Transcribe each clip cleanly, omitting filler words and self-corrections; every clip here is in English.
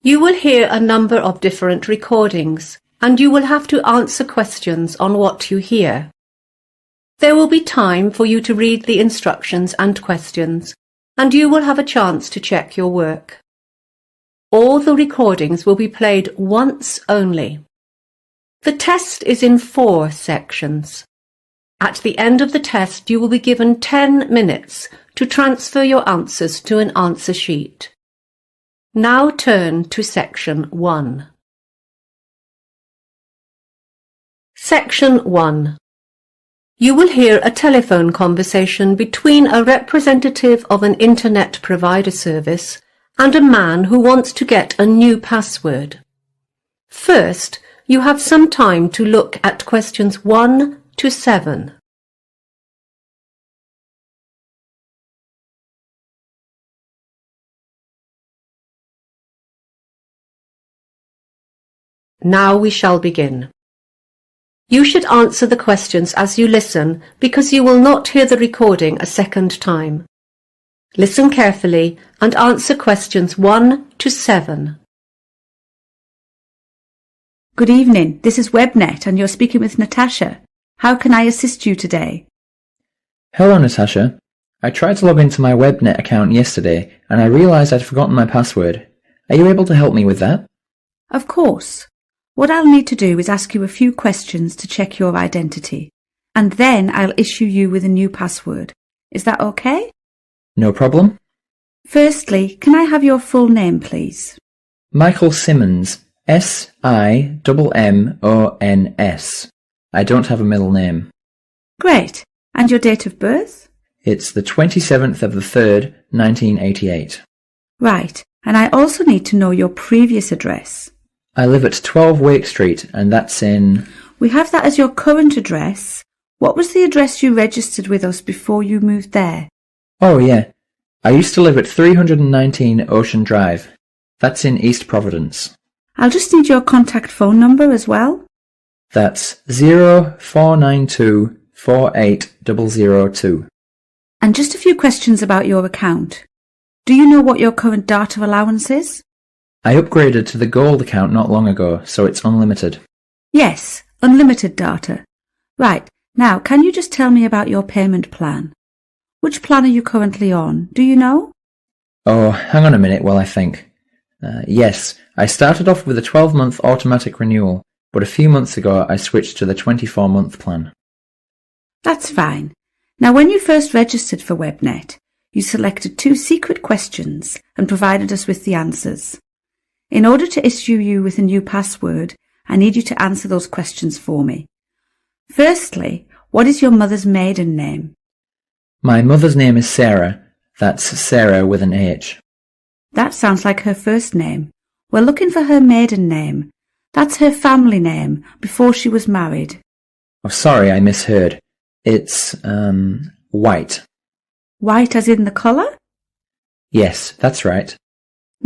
You will hear a number of different recordings, and you will have to answer questions on what you hear. There will be time for you to read the instructions and questions, and you will have a chance to check your work. All the recordings will be played once only. The test is in 4 sections. At the end of the test, you will be given 10 minutes to transfer your answers to an answer sheet. Now turn to Section 1. Section 1. You will hear a telephone conversation between a representative of an Internet provider service and a man who wants to get a new password. First, you have some time to look at questions 1 to 7. Now we shall begin. You should answer the questions as you listen because you will not hear the recording a second time. Listen carefully and answer questions 1 to 7. Good evening, this is WebNet and you're speaking with Natasha. How can I assist you today? Hello, Natasha. I tried to log into my WebNet account yesterday and I realised I'd forgotten my password. Are you able to help me with that? Of course. What I'll need to do is ask you a few questions to check your identity, and then I'll issue you with a new password. Is that okay? No problem. Firstly, can I have your full name, please? Michael Simmons. S-I-M-M-O-N-S. I don't have a middle name. Great. And your date of birth? It's the 27th of the 3rd, 1988. Right. And I also need to know your previous address. I live at 12 Wake Street, and that's in... We have that as your current address. What was the address you registered with us before you moved there? Oh, yeah. I used to live at 319 Ocean Drive. That's in East Providence. I'll just need your contact phone number as well. That's 0492 48002. And just a few questions about your account. Do you know what your current data allowance is? I upgraded to the Gold account not long ago, so it's unlimited. Yes, unlimited data. Right, now can you just tell me about your payment plan? Which plan are you currently on? Do you know? Oh, hang on a minute while I think. Yes, I started off with a 12-month automatic renewal, but a few months ago I switched to the 24-month plan. That's fine. Now when you first registered for WebNet, you selected 2 secret questions and provided us with the answers. In order to issue you with a new password, I need you to answer those questions for me. Firstly, what is your mother's maiden name? My mother's name is Sarah. That's Sarah with an H. That sounds like her first name. We're looking for her maiden name. That's her family name before she was married. Oh, sorry, I misheard. It's, White. White as in the colour? Yes, that's right.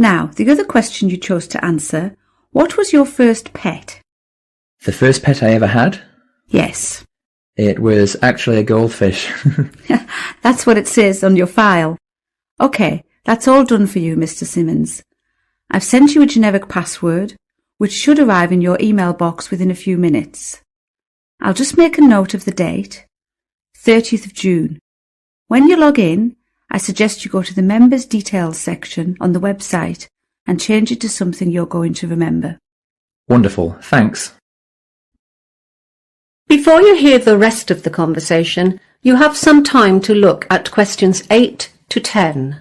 Now, the other question you chose to answer, what was your first pet? The first pet I ever had? Yes. It was actually a goldfish. That's what it says on your file. OK, that's all done for you, Mr. Simmons. I've sent you a generic password, which should arrive in your email box within a few minutes. I'll just make a note of the date, 30th of June. When you log in, I suggest you go to the Members Details section on the website and change it to something you're going to remember. Wonderful, thanks. Before you hear the rest of the conversation, you have some time to look at questions 8 to 10.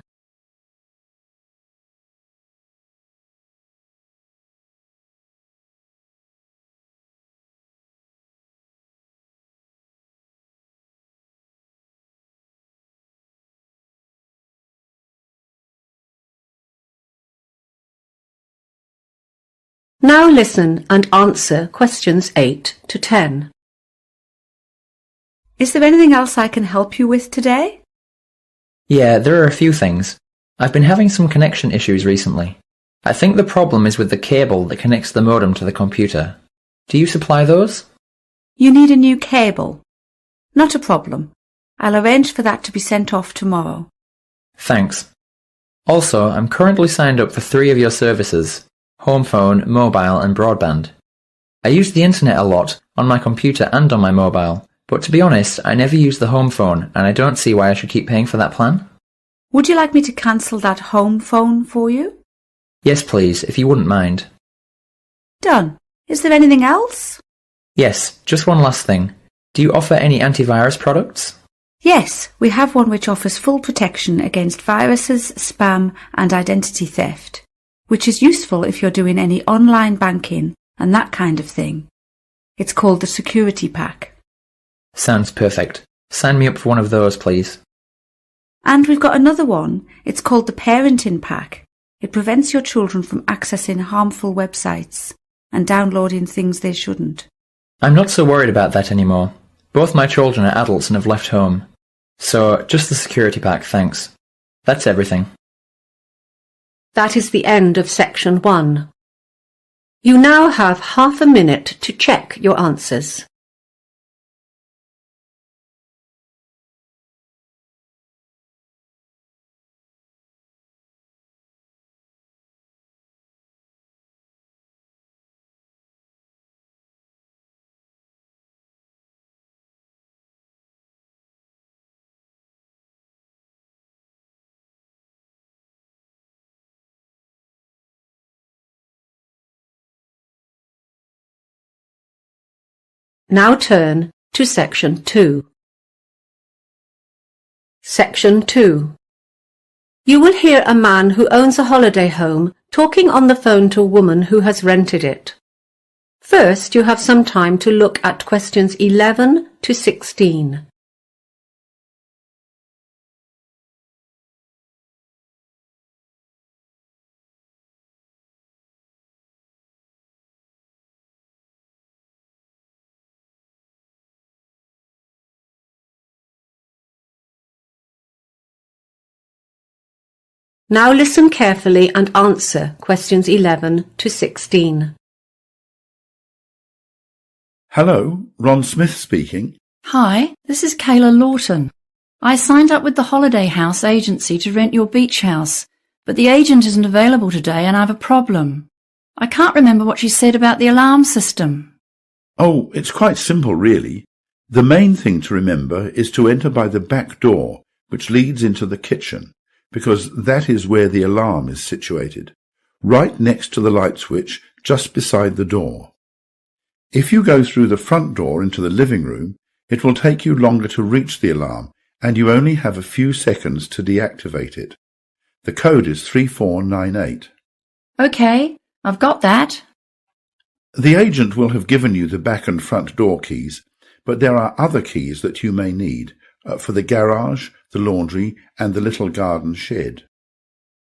Now listen and answer questions 8 to 10. Is there anything else I can help you with today? Yeah, there are a few things. I've been having some connection issues recently. I think the problem is with the cable that connects the modem to the computer. Do you supply those? You need a new cable. Not a problem. I'll arrange for that to be sent off tomorrow. Thanks. Also, I'm currently signed up for 3 of your services. home phone, mobile and broadband. I use the internet a lot, on my computer and on my mobile, but to be honest, I never use the home phone and I don't see why I should keep paying for that plan. Would you like me to cancel that home phone for you? Yes, please, if you wouldn't mind. Done. Is there anything else? Yes, just one last thing. Do you offer any antivirus products? Yes, we have one which offers full protection against viruses, spam and identity theft, which is useful if you're doing any online banking and that kind of thing. It's called the Security Pack. Sounds perfect. Sign me up for one of those, please. And we've got another one. It's called the Parenting Pack. It prevents your children from accessing harmful websites and downloading things they shouldn't. I'm not so worried about that anymore. Both my children are adults and have left home. So, just the security pack, thanks. That's everything. That is the end of section 1. You now have half a minute to check your answers. Now turn to section 2. Section 2. You will hear a man who owns a holiday home talking on the phone to a woman who has rented it. First, you have some time to look at questions 11 to 16. Now listen carefully and answer questions 11 to 16. Hello, Ron Smith speaking. Hi, this is Kayla Lawton. I signed up with the Holiday House agency to rent your beach house, but the agent isn't available today and I have a problem. I can't remember what she said about the alarm system. Oh, it's quite simple, really. The main thing to remember is to enter by the back door, which leads into the kitchen, because that is where the alarm is situated, right next to the light switch, just beside the door. If you go through the front door into the living room, it will take you longer to reach the alarm, and you only have a few seconds to deactivate it. The code is 3498. Okay, I've got that. The agent will have given you the back and front door keys, but there are other keys that you may need for the garage, the laundry, and the little garden shed.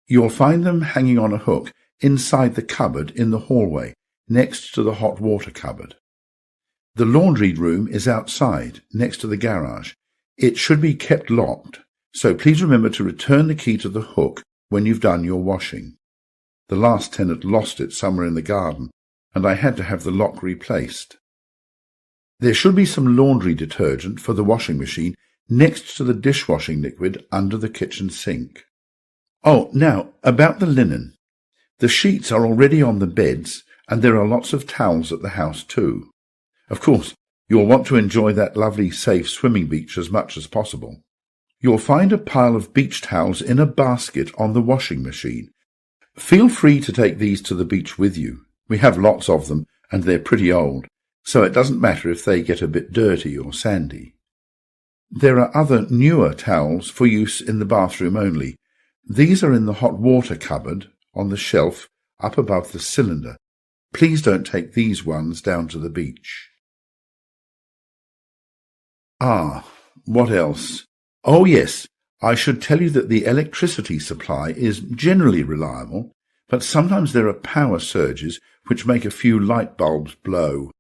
You'll find them hanging on a hook inside the cupboard in the hallway, next to the hot water cupboard. The laundry room is outside, next to the garage. It should be kept locked, so please remember to return the key to the hook when you've done your washing. The last tenant lost it somewhere in the garden, and I had to have the lock replaced. There should be some laundry detergent for the washing machine next to the dishwashing liquid under the kitchen sink. Oh, now, about the linen. The sheets are already on the beds, and there are lots of towels at the house too. Of course, you'll want to enjoy that lovely, safe swimming beach as much as possible. You'll find a pile of beach towels in a basket on the washing machine. Feel free to take these to the beach with you. We have lots of them, and they're pretty old, so it doesn't matter if they get a bit dirty or sandy. There are other newer towels for use in the bathroom only. These are in the hot water cupboard on the shelf up above the cylinder. Please don't take these ones down to the beach. What else? Oh yes, I should tell you that the electricity supply is generally reliable, but sometimes there are power surges which make a few light bulbs blow.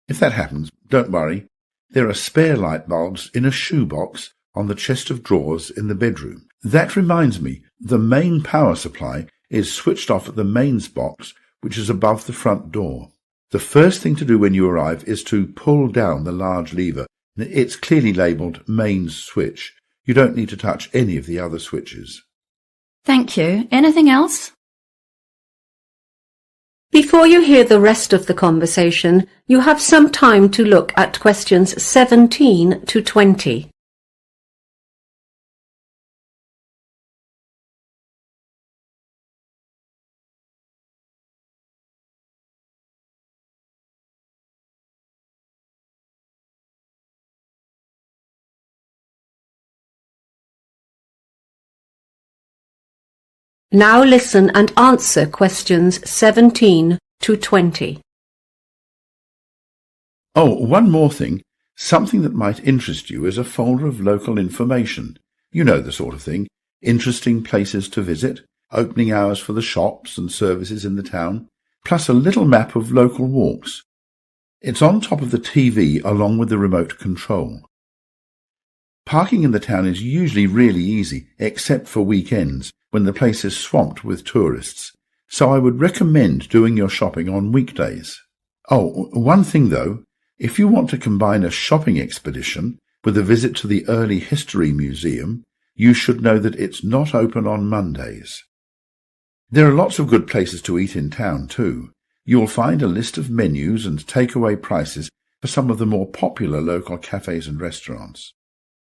If that happens, don't worry. There are spare light bulbs in a shoebox on the chest of drawers in the bedroom. That reminds me, the main power supply is switched off at the mains box, which is above the front door. The first thing to do when you arrive is to pull down the large lever. It's clearly labelled mains switch. You don't need to touch any of the other switches. Thank you. Anything else? Before you hear the rest of the conversation, you have some time to look at questions 17 to 20. Now listen and answer questions 17 to 20. Oh, one more thing. Something that might interest you is a folder of local information. You know the sort of thing. Interesting places to visit, opening hours for the shops and services in the town, plus a little map of local walks. It's on top of the TV along with the remote control. Parking in the town is usually really easy, except for weekends, when the place is swamped with tourists, so I would recommend doing your shopping on weekdays. Oh, one thing though, if you want to combine a shopping expedition with a visit to the Early History Museum, you should know that it's not open on Mondays. There are lots of good places to eat in town too. You'll find a list of menus and takeaway prices for some of the more popular local cafes and restaurants.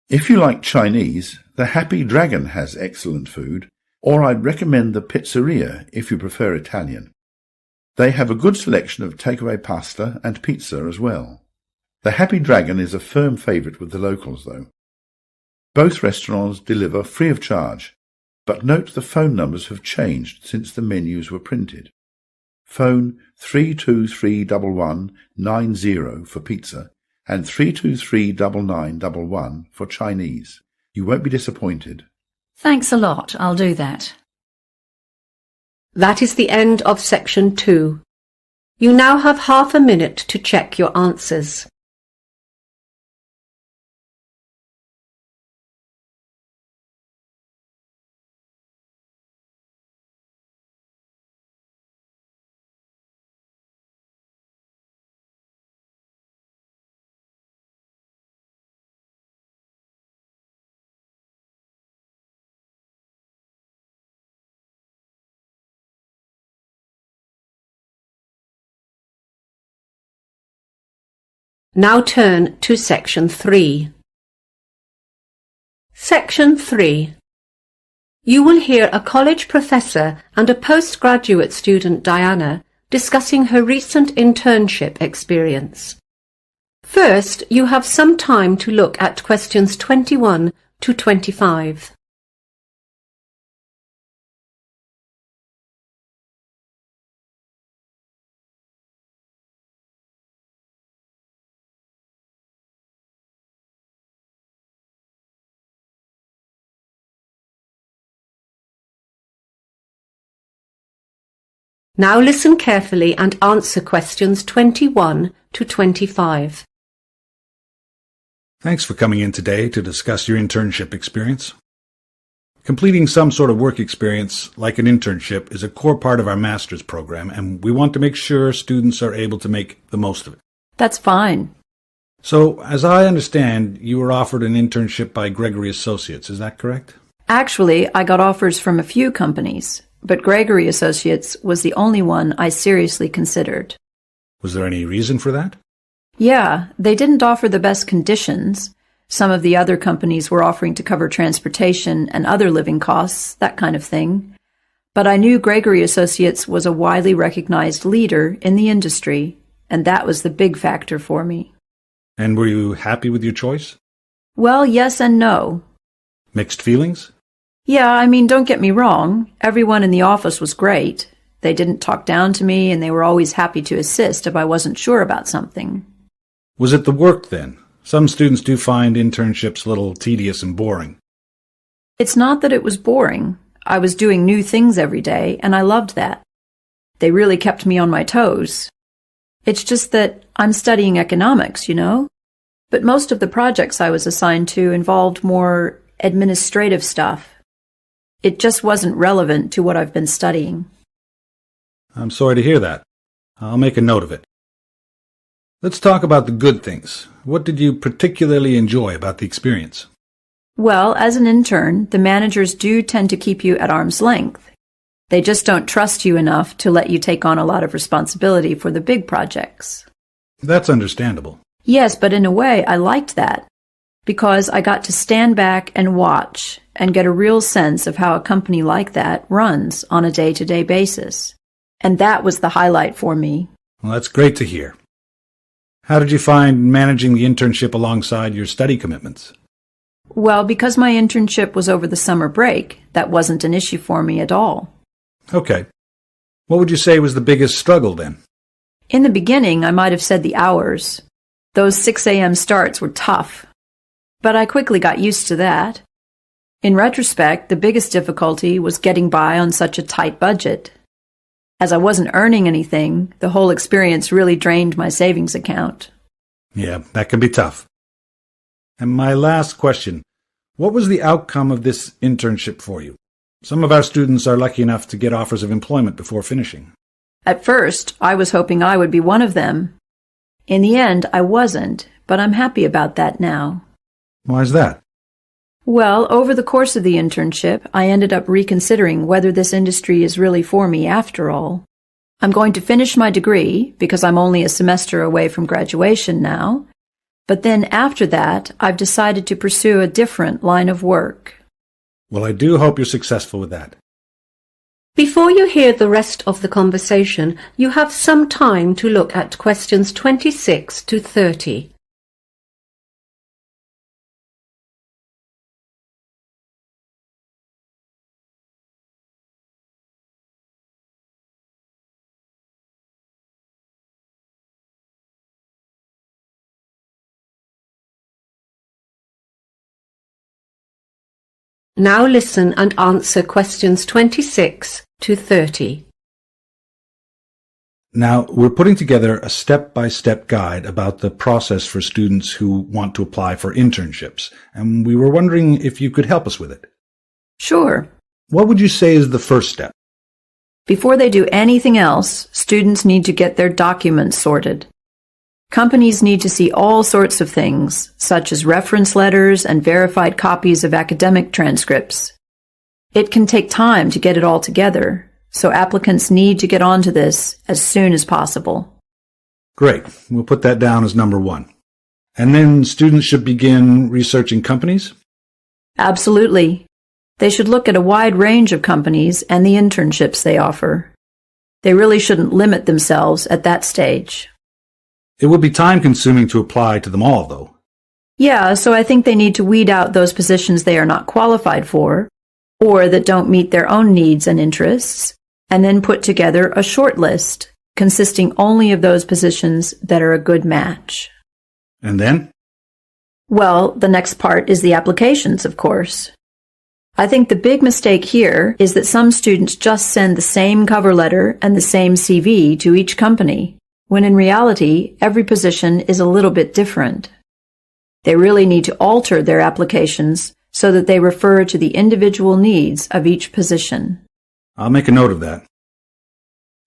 If you like Chinese, the Happy Dragon has excellent food, or I'd recommend the Pizzeria if you prefer Italian. They have a good selection of takeaway pasta and pizza as well. The Happy Dragon is a firm favourite with the locals though. Both restaurants deliver free of charge, but note the phone numbers have changed since the menus were printed. Phone 3231190 for pizza and 3239911 for Chinese. You won't be disappointed. Thanks a lot. I'll do that. That is the end of section 2. You now have half a minute to check your answers. Now turn to section 3. Section 3. You will hear a college professor and a postgraduate student, Diana, discussing her recent internship experience. First, you have some time to look at questions 21 to 25. Now listen carefully and answer questions 21 to 25. Thanks for coming in today to discuss your internship experience. Completing some sort of work experience, like an internship, is a core part of our master's program, and we want to make sure students are able to make the most of it. That's fine. So, as I understand, you were offered an internship by Gregory Associates, is that correct? Actually, I got offers from a few companies, but Gregory Associates was the only one I seriously considered. Was there any reason for that? Yeah, they didn't offer the best conditions. Some of the other companies were offering to cover transportation and other living costs, that kind of thing. But I knew Gregory Associates was a widely recognized leader in the industry, and that was the big factor for me. And were you happy with your choice? Well, yes and no. Mixed feelings? Yeah, I mean, don't get me wrong. Everyone in the office was great. They didn't talk down to me, and they were always happy to assist if I wasn't sure about something. Was it the work, then? Some students do find internships a little tedious and boring. It's not that it was boring. I was doing new things every day, and I loved that. They really kept me on my toes. It's just that I'm studying economics, you know? But most of the projects I was assigned to involved more administrative stuff. It just wasn't relevant to what I've been studying. I'm sorry to hear that. I'll make a note of it. Let's talk about the good things. What did you particularly enjoy about the experience? Well, as an intern, the managers do tend to keep you at arm's length. They just don't trust you enough to let you take on a lot of responsibility for the big projects. That's understandable. Yes, but in a way, I liked that, because I got to stand back and watch and get a real sense of how a company like that runs on a day-to-day basis. And that was the highlight for me. Well, that's great to hear. How did you find managing the internship alongside your study commitments? Well, because my internship was over the summer break, that wasn't an issue for me at all. Okay. What would you say was the biggest struggle then? In the beginning, I might have said the hours. Those 6 a.m. starts were tough. But I quickly got used to that. In retrospect, the biggest difficulty was getting by on such a tight budget. As I wasn't earning anything, the whole experience really drained my savings account. Yeah, that can be tough. And my last question, what was the outcome of this internship for you? Some of our students are lucky enough to get offers of employment before finishing. At first, I was hoping I would be one of them. In the end, I wasn't, but I'm happy about that now. Why is that? Well, over the course of the internship, I ended up reconsidering whether this industry is really for me after all. I'm going to finish my degree, because I'm only a semester away from graduation now, but then after that, I've decided to pursue a different line of work. Well, I do hope you're successful with that. Before you hear the rest of the conversation, you have some time to look at questions 26 to 30. Now listen and answer questions 26 to 30. Now, we're putting together a step-by-step guide about the process for students who want to apply for internships, and we were wondering if you could help us with it. Sure. What would you say is the first step? Before they do anything else, students need to get their documents sorted. Companies need to see all sorts of things, such as reference letters and verified copies of academic transcripts. It can take time to get it all together, so applicants need to get onto this as soon as possible. Great. We'll put that down as number one. And then students should begin researching companies? Absolutely. They should look at a wide range of companies and the internships they offer. They really shouldn't limit themselves at that stage. It would be time-consuming to apply to them all, though. Yeah, so I think they need to weed out those positions they are not qualified for, or that don't meet their own needs and interests, and then put together a short list consisting only of those positions that are a good match. And then? Well, the next part is the applications, of course. I think the big mistake here is that some students just send the same cover letter and the same CV to each company, when in reality, every position is a little bit different. They really need to alter their applications so that they refer to the individual needs of each position. I'll make a note of that.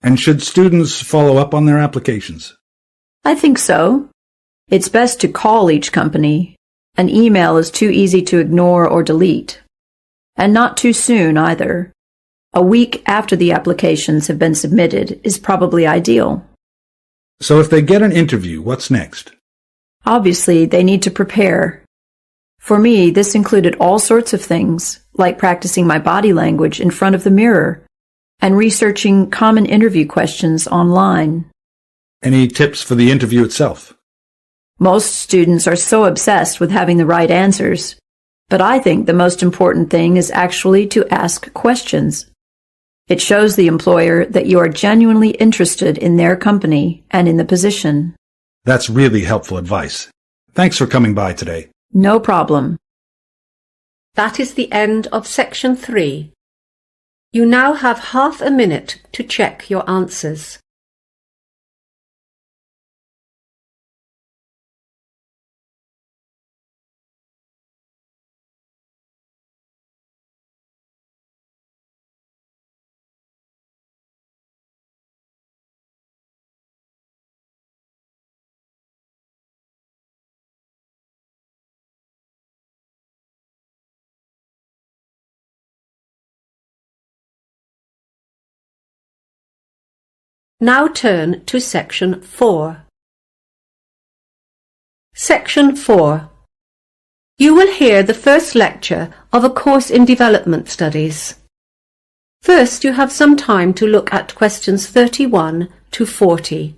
And should students follow up on their applications? I think so. It's best to call each company. An email is too easy to ignore or delete. And not too soon either. A week after the applications have been submitted is probably ideal. So if they get an interview, what's next? Obviously, they need to prepare. For me, this included all sorts of things, like practicing my body language in front of the mirror and researching common interview questions online. Any tips for the interview itself? Most students are so obsessed with having the right answers, but I think the most important thing is actually to ask questions. It shows the employer that you are genuinely interested in their company and in the position. That's really helpful advice. Thanks for coming by today. No problem. That is the end of section 3. You now have half a minute to check your answers. Now turn to Section 4. Section 4. You will hear the first lecture of a course in development studies. First, you have some time to look at questions 31 to 40.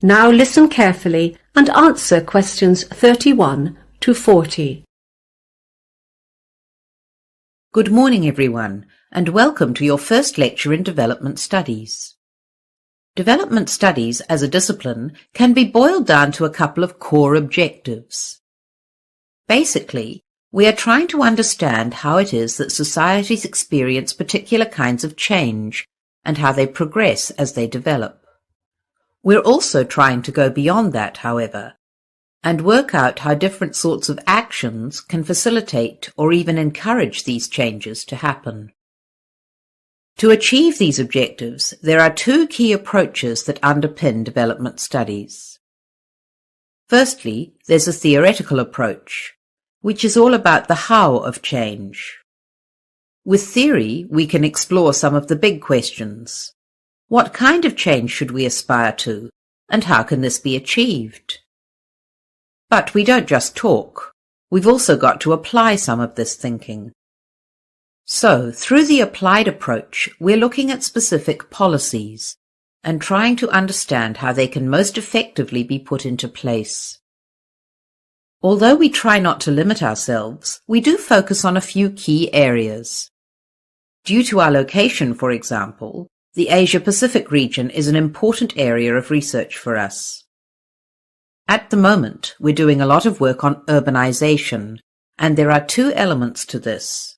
Now listen carefully and answer questions 31 to 40. Good morning, everyone, and welcome to your first lecture in Development Studies. Development Studies as a discipline can be boiled down to a couple of core objectives. Basically, we are trying to understand how it is that societies experience particular kinds of change and how they progress as they develop. We're also trying to go beyond that, however, and work out how different sorts of actions can facilitate or even encourage these changes to happen. To achieve these objectives, there are two key approaches that underpin development studies. Firstly, there's a theoretical approach, which is all about the how of change. With theory, we can explore some of the big questions. What kind of change should we aspire to, and how can this be achieved? But we don't just talk. We've also got to apply some of this thinking. So, through the applied approach, we're looking at specific policies and trying to understand how they can most effectively be put into place. Although we try not to limit ourselves, we do focus on a few key areas. Due to our location, for example, the Asia-Pacific region is an important area of research for us. At the moment, we're doing a lot of work on urbanization, and there are two elements to this.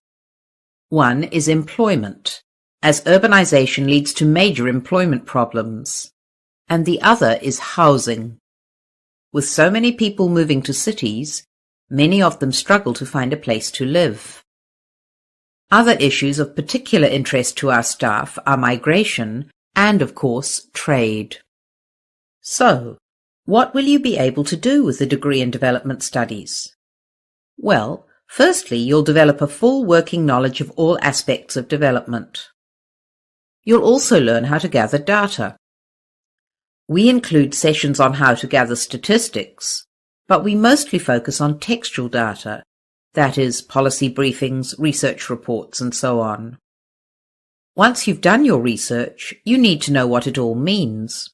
One is employment, as urbanization leads to major employment problems, and the other is housing. With so many people moving to cities, many of them struggle to find a place to live. Other issues of particular interest to our staff are migration and, of course, trade. So, what will you be able to do with the degree in development studies? Well, firstly, you'll develop a full working knowledge of all aspects of development. You'll also learn how to gather data. We include sessions on how to gather statistics, but we mostly focus on textual data. That is, policy briefings, research reports, and so on. Once you've done your research, you need to know what it all means.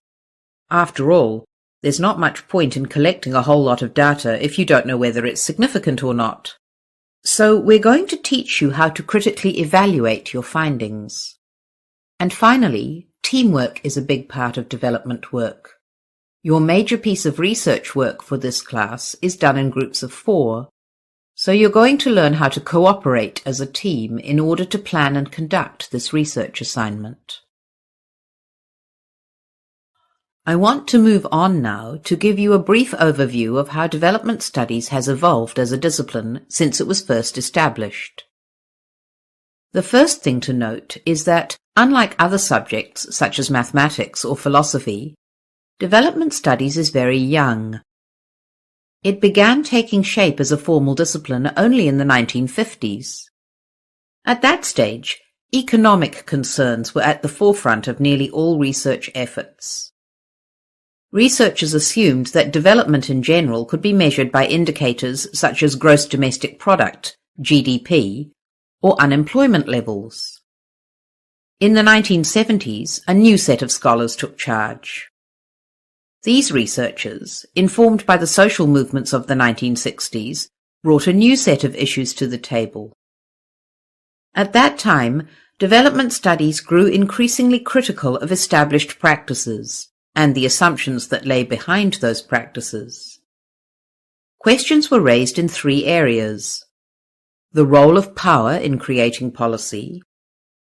After all, there's not much point in collecting a whole lot of data if you don't know whether it's significant or not. So we're going to teach you how to critically evaluate your findings. And finally, teamwork is a big part of development work. Your major piece of research work for this class is done in groups of 4. So you're going to learn how to cooperate as a team in order to plan and conduct this research assignment. I want to move on now to give you a brief overview of how development studies has evolved as a discipline since it was first established. The first thing to note is that, unlike other subjects such as mathematics or philosophy, development studies is very young. It began taking shape as a formal discipline only in the 1950s. At that stage, economic concerns were at the forefront of nearly all research efforts. Researchers assumed that development in general could be measured by indicators such as gross domestic product, GDP, or unemployment levels. In the 1970s, a new set of scholars took charge. These researchers, informed by the social movements of the 1960s, brought a new set of issues to the table. At that time, development studies grew increasingly critical of established practices and the assumptions that lay behind those practices. questions were raised in 3 areas: the role of power in creating policy,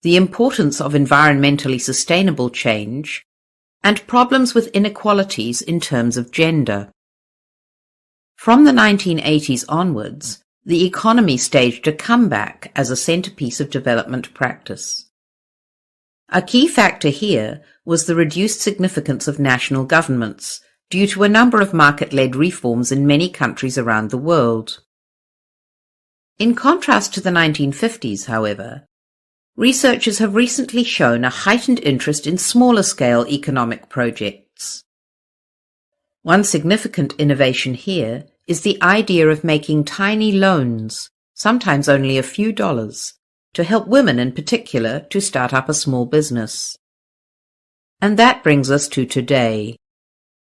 the importance of environmentally sustainable change, and problems with inequalities in terms of gender. From the 1980s onwards, the economy staged a comeback as a centerpiece of development practice. A key factor here was the reduced significance of national governments due to a number of market-led reforms in many countries around the world. In contrast to the 1950s, however, researchers have recently shown a heightened interest in smaller-scale economic projects. One significant innovation here is the idea of making tiny loans, sometimes only a few dollars, to help women in particular to start up a small business. And that brings us to today.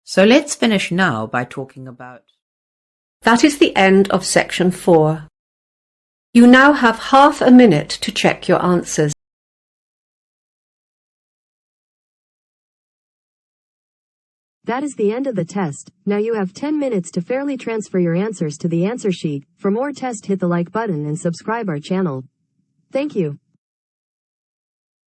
So let's finish now by talking about... That is the end of section 4. You now have half a minute to check your answers. That is the end of the test. Now you have 10 minutes to fairly transfer your answers to the answer sheet. For more tests, hit the like button and subscribe our channel. Thank you.